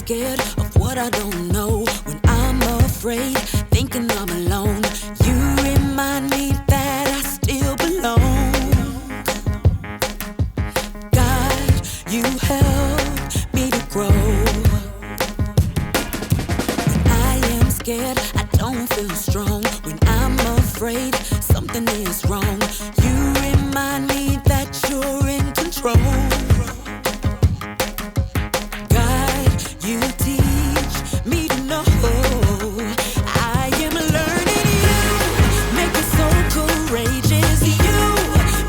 scared of what I don't know. When I'm afraid, thinking I'm alone, you remind me that I still belong. God, you help me to grow. When I am scared, I don't feel strong. When I'm afraid, something is wrong. You remind me that you're in control. You teach me to know I am learning. You make me so courageous. You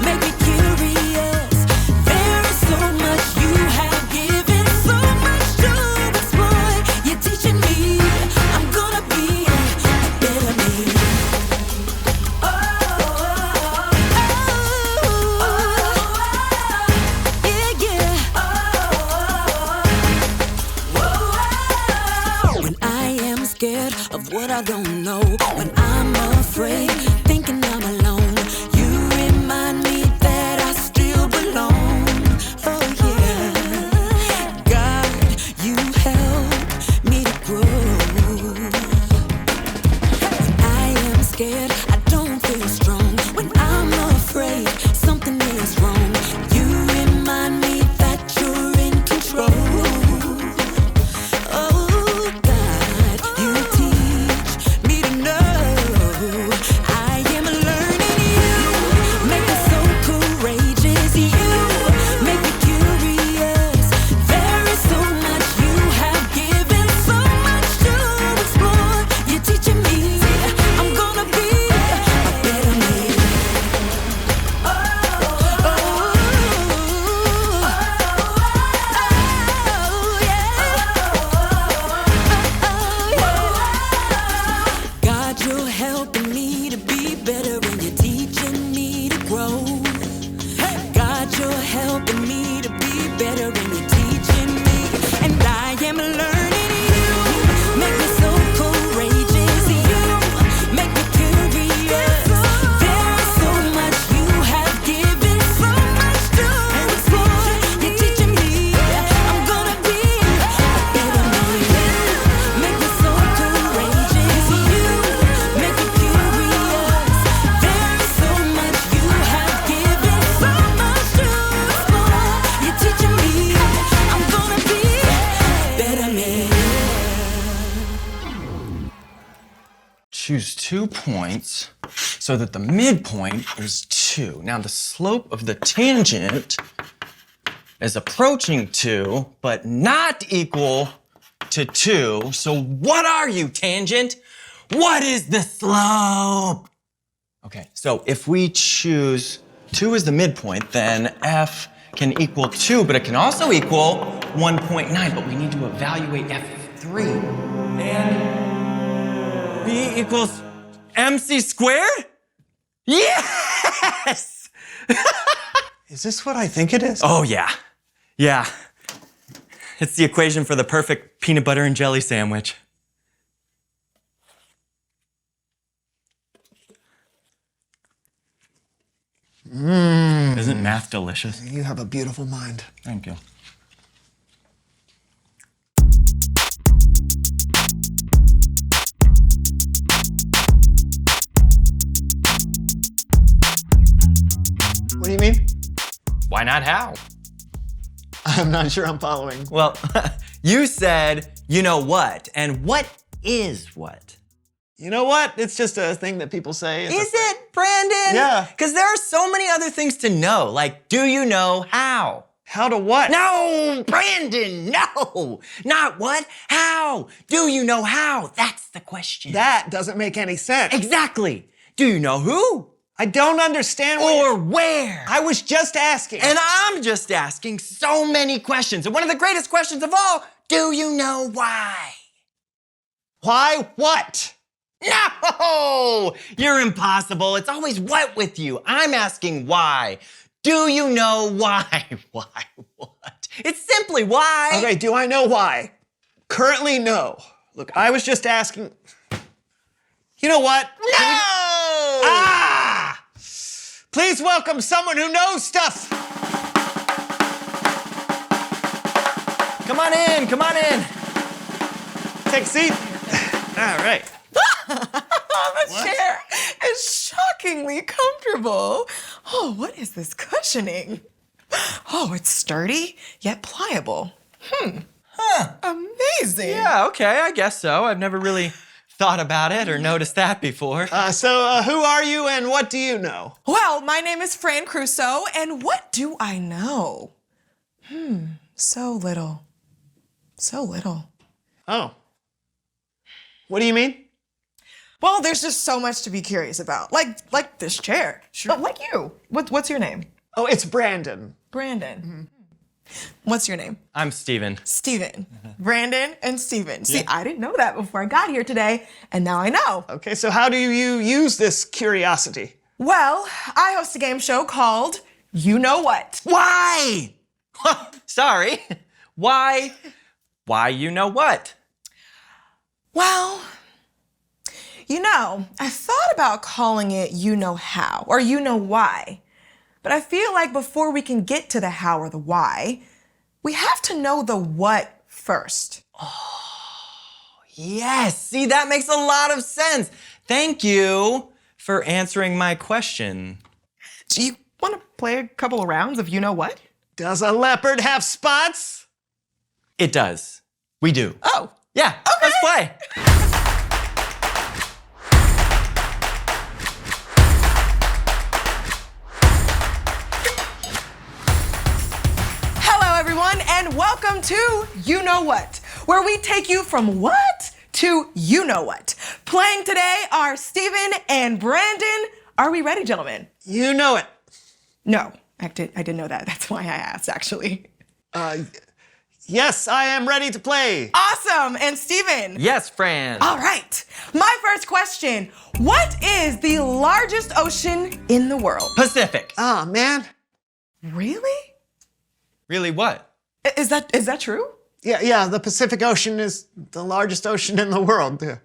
make me curious. There is so much you have given, so much to explore. You're teaching me I'm gonna be a better me. Scared of what I don't know. When I'm afraid, thinking I'm alone, you remind me that I still belong. Oh yeah, God, you help me to grow. When I am scared, I don't feel strong. When I'm afraid, something is wrong. You remind me that you're in control. Choose 2 points so that the midpoint is 2. Now the slope of the tangent is approaching 2, but not equal to 2. So what are you, tangent? What is the slope? Okay, so if we choose 2 as the midpoint, then f can equal 2, but it can also equal 1.9, but we need to evaluate f3. And B equals MC squared? Yes! Is this what I think it is? Oh, yeah. Yeah. It's the equation for the perfect peanut butter and jelly sandwich. Isn't math delicious? You have a beautiful mind. Thank you. What do you mean? Why not how? I'm not sure I'm following. Well, you said, you know what, and what is what? You know what? It's just a thing that people say. Is it, Brandon? Yeah. Because there are so many other things to know, like, do you know how? How to what? No, Brandon, no! Not what, how? Do you know how? That's the question. That doesn't make any sense. Exactly. Do you know who? I don't understand Or where? I was just asking. And I'm just asking so many questions. And one of the greatest questions of all, do you know why? Why what? No! You're impossible. It's always what with you. I'm asking why. Do you know why? Why? What? It's simply why. Okay, do I know why? Currently, no. Look, I was just asking. You know what? No! Please welcome someone who knows stuff. Come on in, come on in. Take a seat. All right. The chair is shockingly comfortable. Oh, what is this cushioning? Oh, it's sturdy yet pliable. Amazing. Yeah, okay, I guess so. I've never really thought about it or noticed that before. So who are you and what do you know? Well, my name is Fran Crusoe, and what do I know? So little. So little. Oh. What do you mean? Well, there's just so much to be curious about. Like this chair. Sure. Like you. What's your name? Oh, it's Brandon. Brandon. What's your name? I'm Steven. Steven. Brandon and Steven. See, I didn't know that before I got here today, and now I know. Okay, so how do you use this curiosity? Well, I host a game show called You Know What. Why? Sorry. Why? Why you know what? Well, I thought about calling it You Know How or You Know Why. But I feel like before we can get to the how or the why, we have to know the what first. Yes, see, that makes a lot of sense. Thank you for answering my question. Do you want to play a couple of rounds of You Know What? Does a leopard have spots? It does. We do. Oh, Yeah, let's play. hello everyone, and welcome to You Know What, where we take you from what to you know what. Playing today are Steven and Brandon. Are we ready, gentlemen? You know it. No, I didn't know that. That's why I asked, actually. Yes, I am ready to play. Awesome, and Steven. Yes, Fran. All right, my first question. What is the largest ocean in the world? Pacific. Ah, man. Really? Really what? Is that true? Yeah, the Pacific Ocean is the largest ocean in the world. Yeah.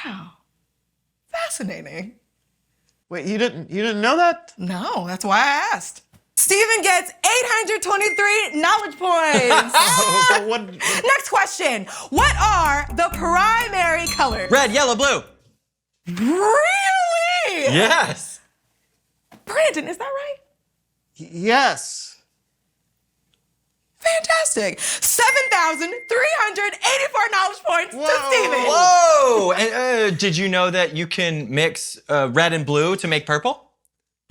Wow, fascinating. Wait, you didn't know that? No, that's why I asked. Steven gets 823 knowledge points. But what? Next question. What are the primary colors? Red, yellow, blue. Really? Yes. Brandon, is that right? Yes. Fantastic. 7,384 knowledge points to Steven. Whoa! And did you know that you can mix red and blue to make purple?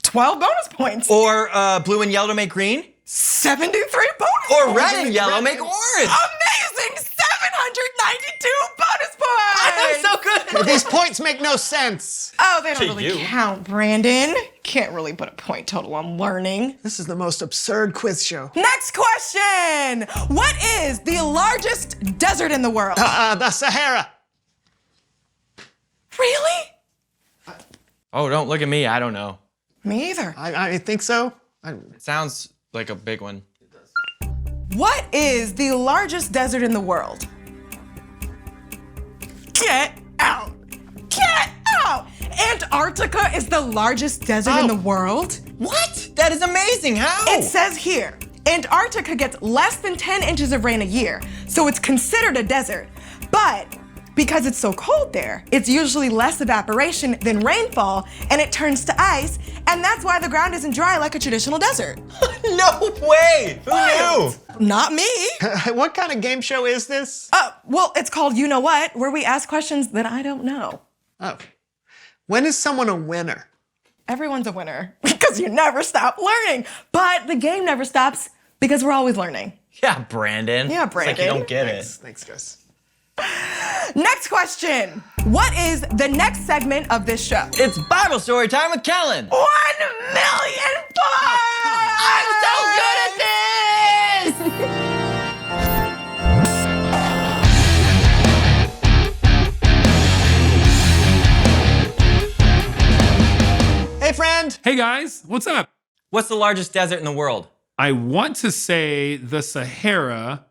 12 bonus points. Or blue and yellow to make green? 73 bonus Or points. red and yellow make orange? Amazing. 792 bonus points. I'm so good. These points make no sense. Oh, they don't To really you. count, Brandon. Can't really put a point total on learning. This is the most absurd quiz show. Next question. What is the largest desert in the world? The Sahara. Really? Oh, don't look at me. I don't know. Me either. I think so. It sounds like a big one. What is the largest desert in the world? Get out. Get out. Antarctica is the largest desert in the world. What? That is amazing. How? It says here, Antarctica gets less than 10 inches of rain a year, so it's considered a desert. But because it's so cold there, it's usually less evaporation than rainfall, and it turns to ice, and that's why the ground isn't dry like a traditional desert. No way. Who knew? Not me. What kind of game show is this? Well, it's called You Know What, where we ask questions that I don't know. Oh. When is someone a winner? Everyone's a winner because you never stop learning, but the game never stops because we're always learning. Yeah, Brandon. Yeah, It's like you Brandon. don't get it. Thanks, guys. Next question. What is the next segment of this show? It's Bible story time with Kellen. 1 million points! I'm so good at this! Hey, friend. Hey guys, what's up? What's the largest desert in the world? I want to say the Sahara,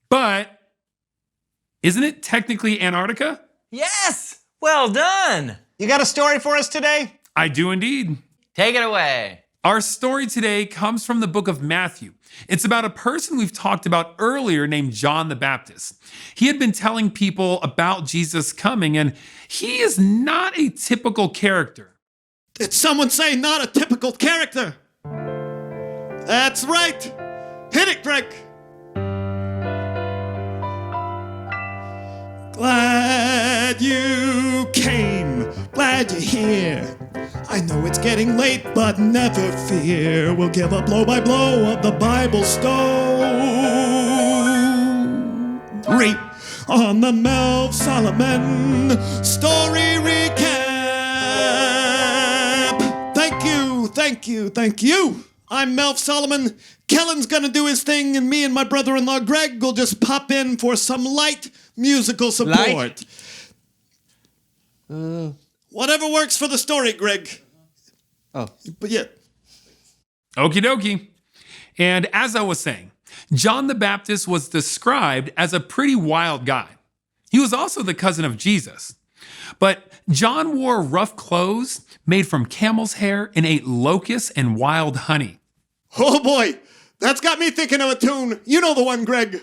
but isn't it technically Antarctica? Yes. Well done. You got a story for us today? I do indeed. Take it away. Our story today comes from the book of Matthew. It's about a person we've talked about earlier named John the Baptist. He had been telling people about Jesus coming, and he is not a typical character. Did someone say not a typical character? That's right. Hit it, Greg. Glad you came. Glad you're here. I know it's getting late, but never fear. We'll give a blow-by-blow of the Bible story on the Melv Solomon Story Recap. Thank you. I'm Melv Solomon. Kellen's gonna do his thing, and me and my brother-in-law Greg will just pop in for some light musical support. Whatever works for the story, Greg. Oh. But yeah. Okie dokie. And as I was saying, John the Baptist was described as a pretty wild guy. He was also the cousin of Jesus. But John wore rough clothes made from camel's hair and ate locusts and wild honey. Oh boy, that's got me thinking of a tune. You know the one, Greg.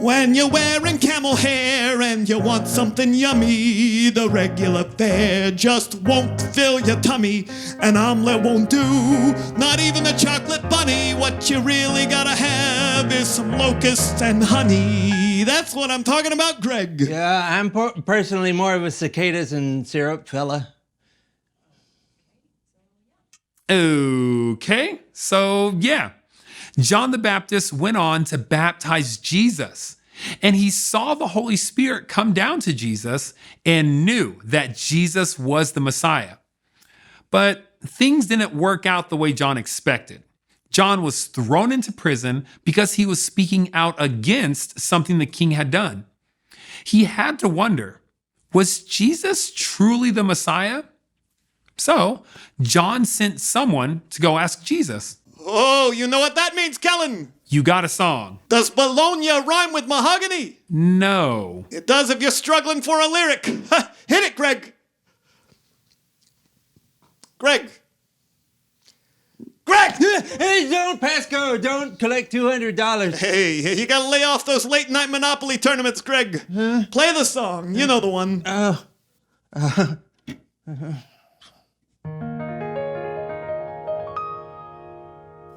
When you're wearing camel hair and you want something yummy, the regular fare just won't fill your tummy. An omelet won't do, not even a chocolate bunny. What you really gotta have is some locusts and honey. That's what I'm talking about, Greg. Yeah, I'm personally more of a cicadas and syrup fella. Okay, so yeah. John the Baptist went on to baptize Jesus, and he saw the Holy Spirit come down to Jesus and knew that Jesus was the Messiah. But things didn't work out the way John expected. John was thrown into prison because he was speaking out against something the king had done. He had to wonder, was Jesus truly the Messiah? So John sent someone to go ask Jesus. Oh, you know what that means, Kellen? You got a song? Does Bologna rhyme with mahogany? No. It does if you're struggling for a lyric. Hit it, Greg. Greg. Hey, don't passcode. Don't collect $200. Hey, you gotta lay off those late night Monopoly tournaments, Greg. Play the song. You know the one.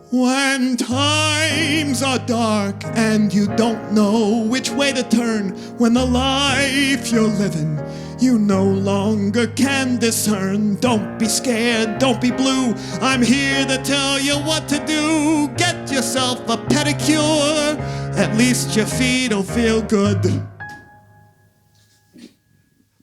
When times are dark and you don't know which way to turn, when the life you're living you no longer can discern, don't be scared, don't be blue. I'm here to tell you what to do. Get yourself a pedicure, at least your feet'll feel good.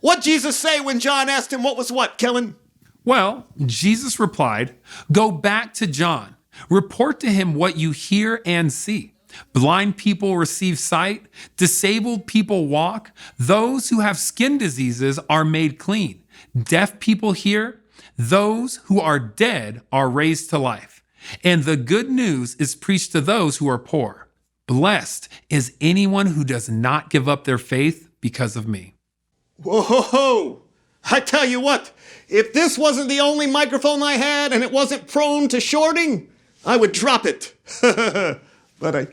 What'd Jesus say when John asked him what was what, Kellen? Well, Jesus replied, "Go back to John. Report to him what you hear and see. Blind people receive sight, disabled people walk, those who have skin diseases are made clean, deaf people hear, those who are dead are raised to life. And the good news is preached to those who are poor. Blessed is anyone who does not give up their faith because of me." Whoa! I tell you what, if this wasn't the only microphone I had and it wasn't prone to shorting, I would drop it. But I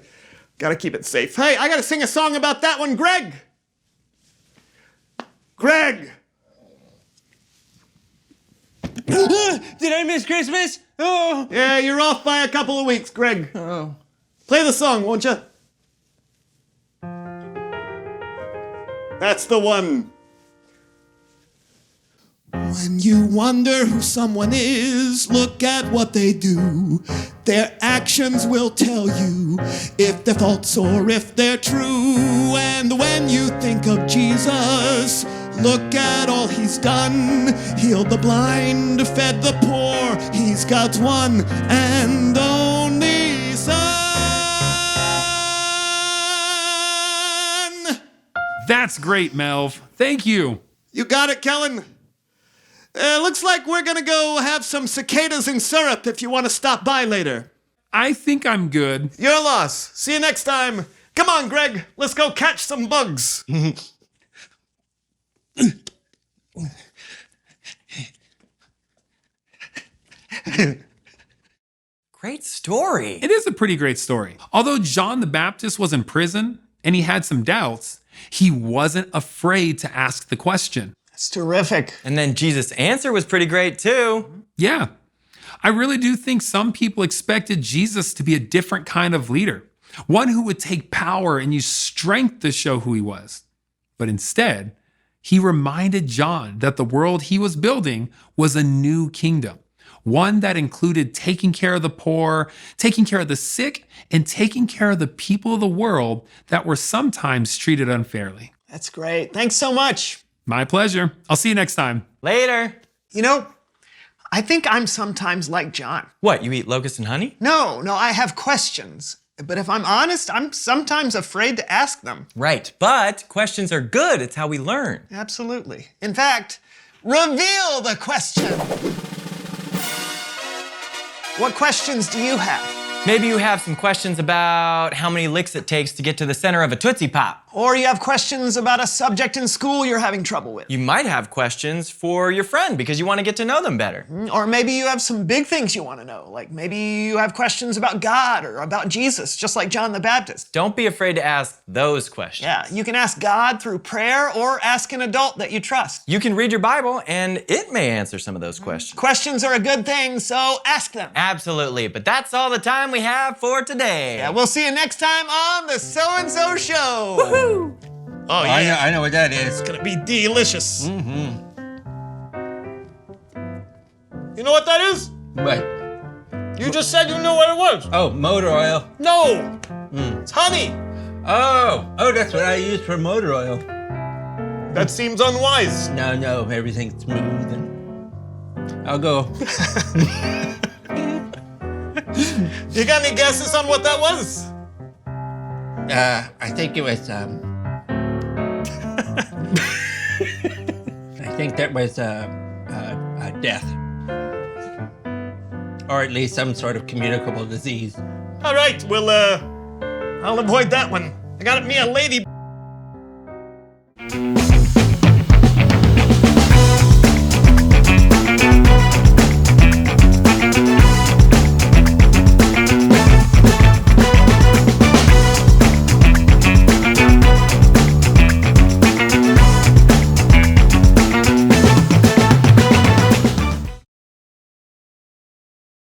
gotta keep it safe. Hey, I gotta sing a song about that one, Greg! Greg! Did I miss Christmas? Oh. Yeah, you're off by a couple of weeks, Greg. Oh. Play the song, won't you? That's the one. When you wonder who someone is, look at what they do. Their actions will tell you if they're false or if they're true. And when you think of Jesus, look at all he's done. Healed the blind, fed the poor. He's God's one and only Son. That's great, Melv. Thank you. You got it, Kellen. Looks like we're gonna go have some cicadas and syrup if you want to stop by later. I think I'm good. Your loss. See you next time. Come on, Greg. Let's go catch some bugs. Great story. It is a pretty great story. Although John the Baptist was in prison and he had some doubts, he wasn't afraid to ask the question. That's terrific. And then Jesus' answer was pretty great too. Yeah, I really do think some people expected Jesus to be a different kind of leader, one who would take power and use strength to show who he was. But instead, he reminded John that the world he was building was a new kingdom, one that included taking care of the poor, taking care of the sick, and taking care of the people of the world that were sometimes treated unfairly. That's great. Thanks so much. My pleasure. I'll see you next time. Later. You know, I think I'm sometimes like John. What, you eat locusts and honey? No, I have questions. But if I'm honest, I'm sometimes afraid to ask them. Right, but questions are good. It's how we learn. Absolutely. In fact, reveal the question. What questions do you have? Maybe you have some questions about how many licks it takes to get to the center of a Tootsie Pop. Or you have questions about a subject in school you're having trouble with. You might have questions for your friend because you want to get to know them better. Or maybe you have some big things you want to know, like maybe you have questions about God or about Jesus, just like John the Baptist. Don't be afraid to ask those questions. Yeah, you can ask God through prayer or ask an adult that you trust. You can read your Bible and it may answer some of those questions. Questions are a good thing, so ask them. Absolutely, but that's all the time we have for today. Yeah, we'll see you next time on the So-and-So Show. Woohoo! Oh yeah, I know what that is. it's gonna be delicious. Mm-hmm. You know what that is? But, You just said you knew what it was. oh, motor oil. No, it's honey. Oh, that's what I use for motor oil. That seems unwise. No, everything's smooth and I'll go. You got any guesses on what that was? I think it was, I think that was, death. Or at least some sort of communicable disease. All right, well, I'll avoid that one. I got me a lady.